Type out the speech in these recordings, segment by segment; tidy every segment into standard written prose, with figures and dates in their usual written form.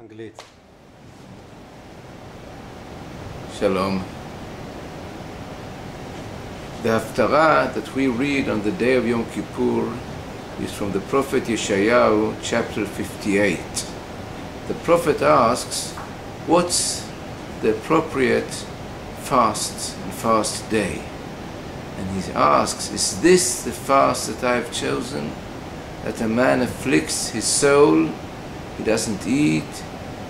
אנגלית. Shalom. The Haftarah that we read on the day of Yom Kippur is from the prophet Yeshayahu, chapter 58. The prophet asks, what's the appropriate fast and fast day? And he asks, is this the fast that I have chosen? That a man afflicts his soul, he doesn't eat,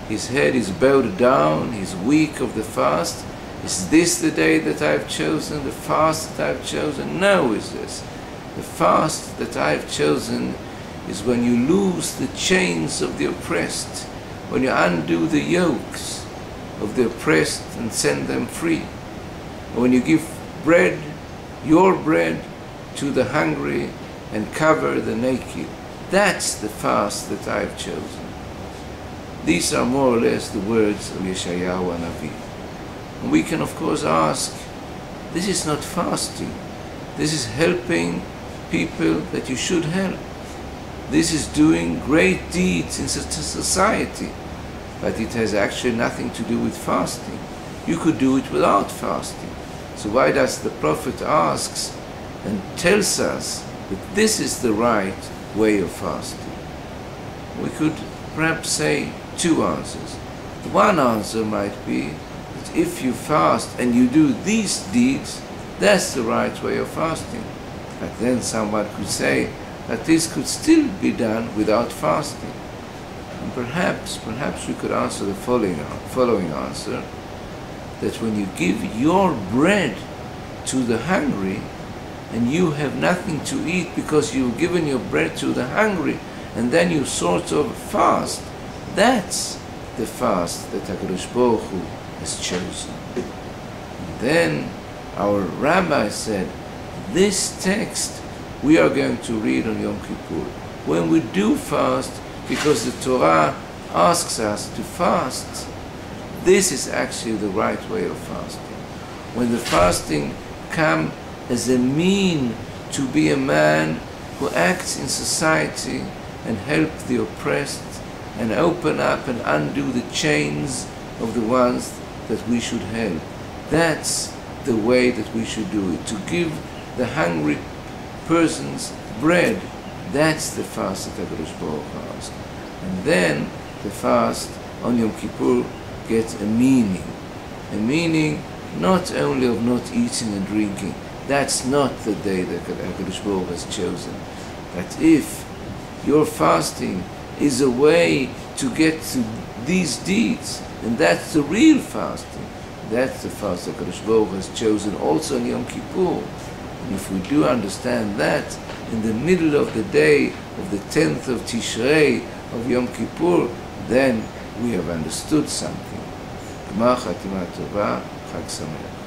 his head is bowed down, he's weak of the fast. Is this the day that I have chosen, the fast that I have chosen? No, is this. The fast that I have chosen is when you loose the chains of the oppressed, when you undo the yokes of the oppressed and send them free, when you give bread, your bread, to the hungry and cover the naked. That's the fast that I have chosen. These are more or less the words of Yeshayahu Hanavi. And we can of course ask, this is not fasting. This is helping people that you should help. This is doing great deeds in society. But it has actually nothing to do with fasting. You could do it without fasting. So why does the prophet asks and tells us that this is the right way of fasting? We could perhaps say two answers. One answer might be that if you fast and you do these deeds, that's the right way of fasting. But then someone could say that this could still be done without fasting. And perhaps we could answer the following answer, that when you give your bread to the hungry and you have nothing to eat because you've given your bread to the hungry, and then you sort of fast, that's the fast that HaKadosh Baruch Hu has chosen. And then our rabbi said, this text we are going to read on Yom Kippur. When we do fast, because the Torah asks us to fast, this is actually the right way of fasting. When the fasting comes as a mean to be a man who acts in society and help the oppressed and open up and undo the chains of the ones that we should help. That's the way that we should do it. To give the hungry persons bread, that's the fast that HaKadosh Baruch Hu asked. And then the fast on Yom Kippur gets a meaning not only of not eating and drinking. That's not the day that HaKadosh Baruch Hu has chosen. But if your fasting is a way to get to these deeds, and that's the real fasting. That's the fast that HaKadosh Baruch Hu has chosen also on Yom Kippur. And if we do understand that, in the middle of the day of the 10th of Tishrei of Yom Kippur, then we have understood something. Gmar Chatima Tova, Chag Sameach.